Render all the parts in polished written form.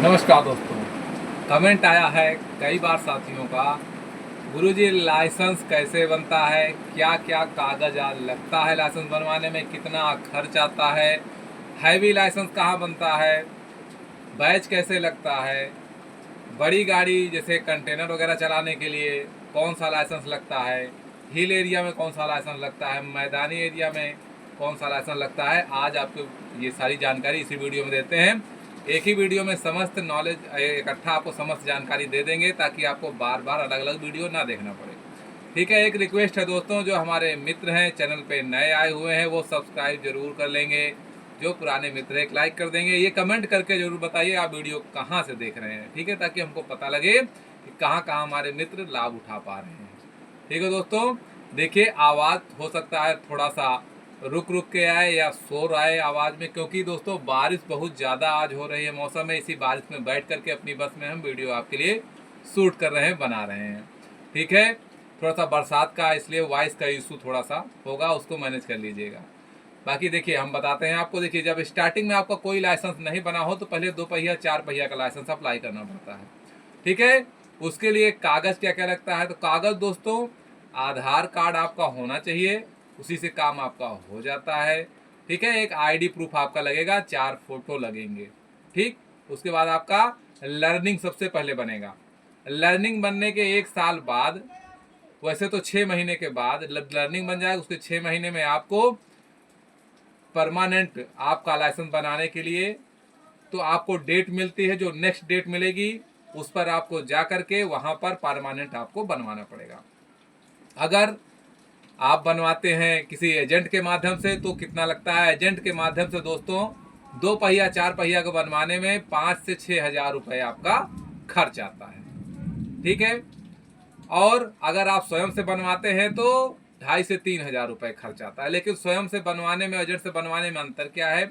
नमस्कार दोस्तों। कमेंट आया है कई बार साथियों का, गुरुजी लाइसेंस कैसे बनता है, क्या क्या कागज लगता है लाइसेंस बनवाने में, कितना खर्च आता है, हैवी लाइसेंस कहाँ बनता है, बैच कैसे लगता है, बड़ी गाड़ी जैसे कंटेनर वगैरह चलाने के लिए कौन सा लाइसेंस लगता है, हिल एरिया में कौन सा लाइसेंस लगता है, मैदानी एरिया में कौन सा लाइसेंस लगता है। आज आपको ये सारी जानकारी इसी वीडियो में देते हैं। एक ही वीडियो में समस्त नॉलेज इकट्ठा आपको समस्त जानकारी दे देंगे ताकि आपको बार बार अलग अलग वीडियो ना देखना पड़े। ठीक है, एक रिक्वेस्ट है दोस्तों, जो हमारे मित्र हैं चैनल पे नए आए हुए हैं वो सब्सक्राइब जरूर कर लेंगे, जो पुराने मित्र एक लाइक कर देंगे। ये कमेंट करके जरूर बताइए आप वीडियो कहाँ से देख रहे हैं, ठीक है, ताकि हमको पता लगे कि कहाँ कहाँ हमारे मित्र लाभ उठा पा रहे हैं। ठीक है दोस्तों, देखिए आवाज़ हो सकता है थोड़ा सा रुक रुक के आए या शोर आए आवाज़ में, क्योंकि दोस्तों बारिश बहुत ज़्यादा आज हो रही है, मौसम है, इसी बारिश में बैठ करके अपनी बस में हम वीडियो आपके लिए शूट कर रहे हैं, बना रहे हैं। ठीक है, थोड़ा सा बरसात का इसलिए वॉइस का इशू थोड़ा सा होगा, उसको मैनेज कर लीजिएगा। बाकी देखिए हम बताते हैं आपको। देखिए, जब स्टार्टिंग में आपका कोई लाइसेंस नहीं बना हो तो पहले 2 पहिया 4 पहिया का लाइसेंस अप्लाई करना पड़ता है। ठीक है, उसके लिए कागज़ क्या क्या लगता है, तो कागज़ दोस्तों आधार कार्ड आपका होना चाहिए, उसी से काम आपका हो जाता है। ठीक है, एक आईडी प्रूफ आपका लगेगा, 4 फोटो लगेंगे। ठीक, उसके बाद आपका लर्निंग सबसे पहले बनेगा। लर्निंग बनने के 1 साल बाद, वैसे तो 6 महीने के बाद लर्निंग बन जाएगा, उसके 6 महीने में आपको परमानेंट आपका लाइसेंस बनाने के लिए तो आपको डेट मिलती है, जो नेक्स्ट डेट मिलेगी उस पर आपको जा करके वहां पर परमानेंट आपको बनवाना पड़ेगा। अगर आप बनवाते हैं किसी एजेंट के माध्यम से तो कितना लगता है, एजेंट के माध्यम से दोस्तों 2 पहिया 4 पहिया को बनवाने में 5 से 6 हजार रुपये आपका खर्च आता है। ठीक है, और अगर आप स्वयं से बनवाते हैं तो 2.5 से 3 हजार रुपये खर्च आता है। लेकिन स्वयं से बनवाने में एजेंट से बनवाने में अंतर क्या है,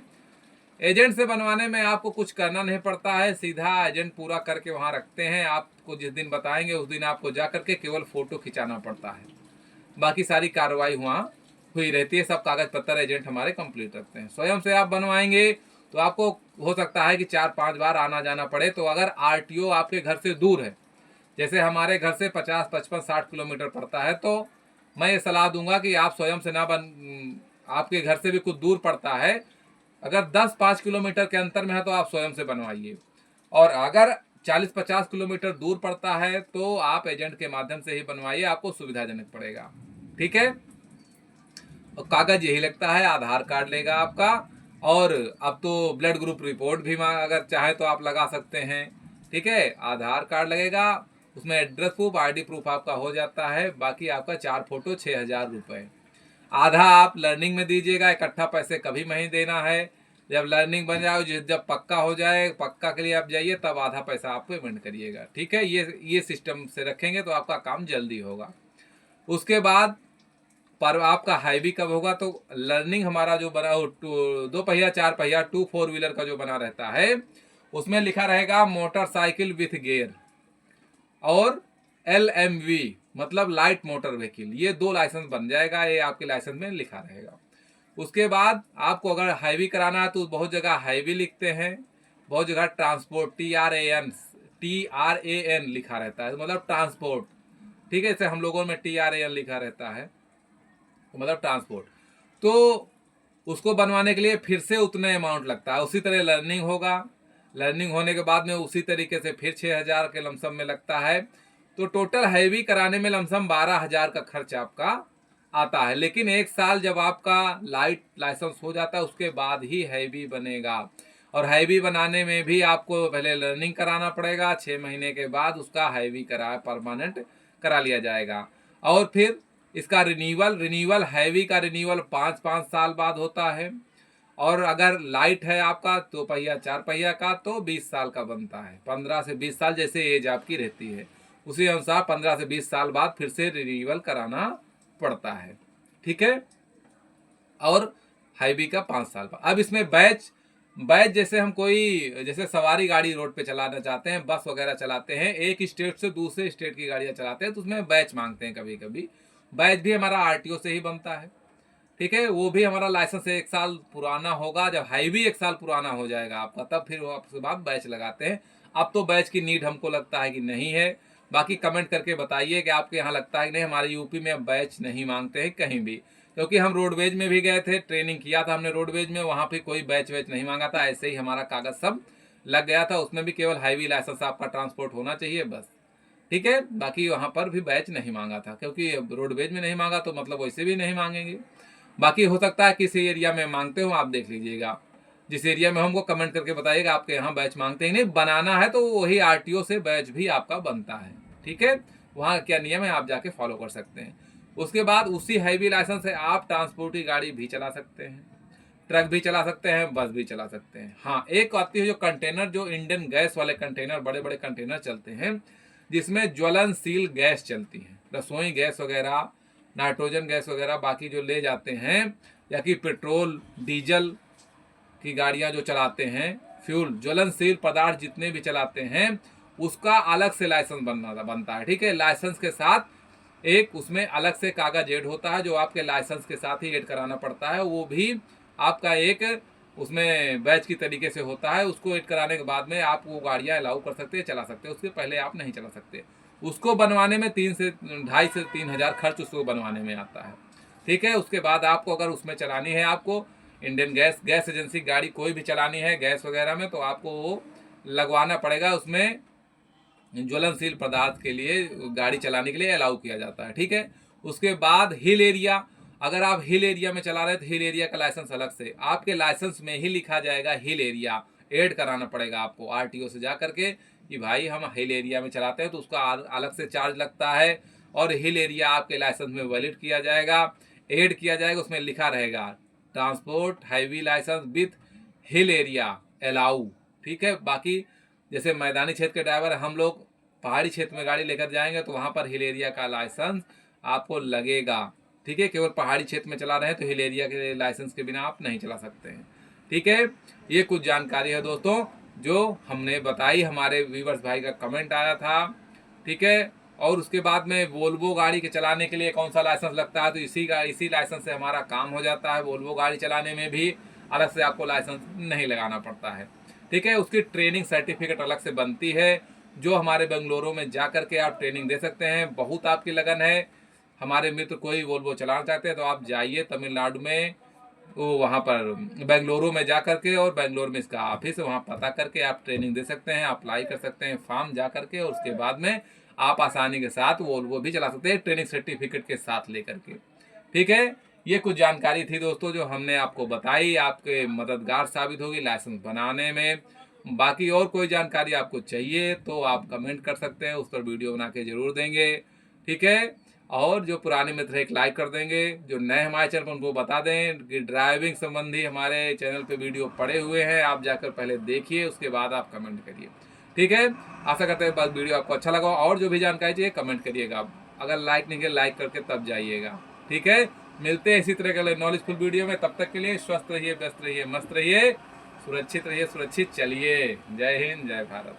एजेंट से बनवाने में आपको कुछ करना नहीं पड़ता है, सीधा एजेंट पूरा करके वहाँ रखते हैं, आपको जिस दिन बताएंगे उस दिन आपको जा करके केवल फोटो खिंचाना पड़ता है, बाकी सारी कार्रवाई वहाँ हुई रहती है, सब कागज पत्तर एजेंट हमारे कंप्लीट रखते हैं। स्वयं से आप बनवाएंगे तो आपको हो सकता है कि 4-5 बार आना जाना पड़े। तो अगर आरटीओ आपके घर से दूर है, जैसे हमारे घर से 50, 55, 60 किलोमीटर पड़ता है, तो मैं ये सलाह दूंगा कि आप स्वयं से ना आपके घर से भी कुछ दूर पड़ता है, अगर 10-5 किलोमीटर के अंतर में है तो आप स्वयं से बनवाइए, और अगर 40-50 किलोमीटर दूर पड़ता है तो आप एजेंट के माध्यम से ही बनवाइए, आपको सुविधाजनक पड़ेगा। ठीक है, और कागज यही लगता है, आधार कार्ड लेगा आपका, और अब तो ब्लड ग्रुप रिपोर्ट भी अगर चाहे तो आप लगा सकते हैं। ठीक है, आधार कार्ड लगेगा, उसमें एड्रेस प्रूफ आईडी प्रूफ आपका हो जाता है, बाकी आपका 4 फोटो 6,000 रुपये। आधा आप लर्निंग में दीजिएगा, इकट्ठा पैसे कभी नहीं देना है। जब लर्निंग बन जाए, जब पक्का हो जाए, पक्का के लिए आप जाइए, तब आधा पैसा आप पेमेंट करिएगा। ठीक है, ये सिस्टम से रखेंगे तो आपका काम जल्दी होगा। उसके बाद पर आपका हाईवी कब होगा, तो लर्निंग हमारा जो बना 2 पहिया 4 पहिया 2 4 व्हीलर का जो बना रहता है, उसमें लिखा रहेगा मोटरसाइकिल विथ गियर और LMV मतलब लाइट मोटर व्हीकल, ये 2 लाइसेंस बन जाएगा, ये आपके लाइसेंस में लिखा रहेगा। उसके बाद आपको अगर हाईवी कराना है तो बहुत जगह हाईवी लिखते हैं, बहुत जगह ट्रांसपोर्ट TRAN लिखा रहता है, मतलब ट्रांसपोर्ट। ठीक है, जैसे हम लोगों में TRAN लिखा रहता है तो मतलब ट्रांसपोर्ट। तो उसको बनवाने के लिए फिर से उतने अमाउंट लगता है। उसी तरह लर्निंग होगा, लर्निंग होने के बाद में उसी तरीके से फिर 6,000 के लमसम में लगता है। तो टोटल हैवी कराने में लमसम 12,000 का खर्च आपका आता है। लेकिन 1 साल जब आपका लाइट लाइसेंस हो जाता है उसके बाद ही हैवी बनेगा, और हैवी बनाने में भी आपको पहले लर्निंग कराना पड़ेगा, 6 महीने के बाद उसका हैवी करा परमानेंट करा लिया जाएगा। और फिर इसका रिन्यूअल हैवी का रिन्यूअल 5-5 साल बाद होता है, और अगर लाइट है आपका 2 पहिया 4 पहिया का तो 20 साल का बनता है, 15 से 20 साल जैसे एज आपकी रहती है, उसी अनुसार 15 से 20 साल बाद फिर से रिन्यूअल कराना पड़ता है। ठीक है, और हाईवी का 5 साल बाद। अब इसमें बैच बैच जैसे हम कोई जैसे सवारी गाड़ी रोड पे चलाना चाहते हैं, बस वगैरह चलाते हैं, एक स्टेट से दूसरे स्टेट की गाड़ियां चलाते हैं, तो उसमें बैच मांगते हैं कभी कभी। बैच भी हमारा आरटीओ से ही बनता है। ठीक है, वो भी हमारा लाइसेंस 1 साल पुराना होगा। जब हाईवी 1 साल पुराना हो जाएगा आपका, तब फिर उसके बाद बैच लगाते हैं। अब तो बैच की नीड हमको लगता है कि नहीं है। बाकी कमेंट करके बताइए कि आपके यहाँ लगता है कि नहीं। हमारे यूपी में अब बैच नहीं मांगते हैं कहीं भी, क्योंकि हम रोडवेज में भी गए थे, ट्रेनिंग किया था हमने रोडवेज में, वहाँ पे कोई बैच वैच नहीं मांगा था। ऐसे ही हमारा कागज सब लग गया था, उसमें भी केवल हाईवी लाइसेंस आपका ट्रांसपोर्ट होना चाहिए बस। ठीक है, बाकी वहाँ पर भी बैच नहीं मांगा था, क्योंकि रोडवेज में नहीं मांगा तो मतलब वैसे भी नहीं मांगेंगे। बाकी हो सकता है किसी एरिया में मांगते हो, आप देख लीजिएगा। जिस एरिया में हमको कमेंट करके बताइएगा आपके यहाँ बैच मांगते ही नहीं। बनाना है तो वही आरटीओ से बैच भी आपका बनता है। ठीक है, वहाँ क्या नियम है आप जाके फॉलो कर सकते हैं। उसके बाद उसी हैवी लाइसेंस से आप ट्रांसपोर्ट की गाड़ी भी चला सकते हैं, ट्रक भी चला सकते हैं, बस भी चला सकते हैं। हाँ, एक आती है जो कंटेनर, जो इंडियन गैस वाले कंटेनर, बड़े बड़े कंटेनर चलते हैं जिसमें ज्वलनशील गैस चलती है, रसोई गैस वगैरह, नाइट्रोजन गैस वगैरह, बाकी जो ले जाते हैं, या कि पेट्रोल डीजल की गाड़ियां जो चलाते हैं, फ्यूल ज्वलनशील पदार्थ जितने भी चलाते हैं, उसका अलग से लाइसेंस बनता है। ठीक है, लाइसेंस के साथ एक उसमें अलग से कागज ऐड होता है, जो आपके लाइसेंस के साथ ही ऐड कराना पड़ता है। वो भी आपका एक उसमें बैच की तरीके से होता है। उसको ऐड कराने के बाद में आप वो गाड़ियां अलाउ कर सकते हैं, चला सकते हैं। उसके पहले आप नहीं चला सकते। उसको बनवाने में 2,500 से 3,000 खर्च उसको बनवाने में आता है। ठीक है, उसके बाद आपको अगर उसमें चलानी है, आपको इंडियन गैस एजेंसी गाड़ी कोई भी चलानी है गैस वगैरह में, तो आपको वो लगवाना पड़ेगा। उसमें ज्वलनशील पदार्थ के लिए गाड़ी चलाने के लिए अलाउ किया जाता है। ठीक है, उसके बाद हिल एरिया, अगर आप हिल एरिया में चला रहे हैं तो हिल एरिया का लाइसेंस अलग से आपके लाइसेंस में ही लिखा जाएगा। हिल एरिया ऐड कराना पड़ेगा आपको आरटीओ से जा करके कि भाई हम हिल एरिया में चलाते हैं, तो उसका अलग से चार्ज लगता है। और हिल एरिया आपके लाइसेंस में वैलिड किया जाएगा, ऐड किया जाएगा। उसमें लिखा रहेगा transport heavy licence with hill area allow. ठीक है, बाकी जैसे मैदानी क्षेत्र के ड्राइवर, हम लोग पहाड़ी क्षेत्र में गाड़ी लेकर जाएंगे तो वहां पर हिल एरिया का लाइसेंस आपको लगेगा। ठीक है, केवल पहाड़ी क्षेत्र में चला रहे हैं तो हिल एरिया के लाइसेंस के बिना आप नहीं चला सकते हैं। ठीक है, ये कुछ जानकारी है दोस्तों जो हमने बताई, हमारे व्यूवर्स भाई का कमेंट आया था। ठीक है, और उसके बाद में वोल्वो गाड़ी के चलाने के लिए कौन सा लाइसेंस लगता है, तो इसी लाइसेंस से हमारा काम हो जाता है। वोल्वो गाड़ी चलाने में भी अलग से आपको लाइसेंस नहीं लगाना पड़ता है। ठीक है, उसकी ट्रेनिंग सर्टिफिकेट अलग से बनती है, जो हमारे बेंगलुरु में जा करके आप ट्रेनिंग दे सकते हैं। बहुत आपकी लगन है, हमारे मित्र कोई वोल्वो चलाना चाहते हैं तो आप जाइए तमिलनाडु में, वो वहाँ पर बेंगलुरु में जा करके, और बेंगलुरु में इसका ऑफिस है, वहाँ पता करके आप ट्रेनिंग दे सकते हैं, अप्लाई कर सकते हैं फॉर्म जा करके, और उसके बाद में आप आसानी के साथ वोल्वो भी चला सकते हैं ट्रेनिंग सर्टिफिकेट के साथ लेकर के। ठीक है, ये कुछ जानकारी थी दोस्तों जो हमने आपको बताई, आपके मददगार साबित होगी लाइसेंस बनाने में। बाकी और कोई जानकारी आपको चाहिए तो आप कमेंट कर सकते हैं, उस पर वीडियो बना के जरूर देंगे। ठीक है, और जो पुराने मित्र एक लाइक कर देंगे, जो नए हमारे चैनल पर उनको बता दें कि ड्राइविंग संबंधी हमारे चैनल पे वीडियो पड़े हुए हैं, आप जाकर पहले देखिए, उसके बाद आप कमेंट करिए। ठीक है, आशा करते हैं बस वीडियो आपको अच्छा लगा, और जो भी जानकारी चाहिए कमेंट करिएगा। अगर लाइक नहीं किया लाइक करके तब जाइएगा। ठीक है, मिलते हैं इसी तरह के नॉलेजफुल वीडियो में। तब तक के लिए स्वस्थ रहिए, व्यस्त रहिए, मस्त रहिए, सुरक्षित रहिए, सुरक्षित चलिए। जय हिंद, जय भारत।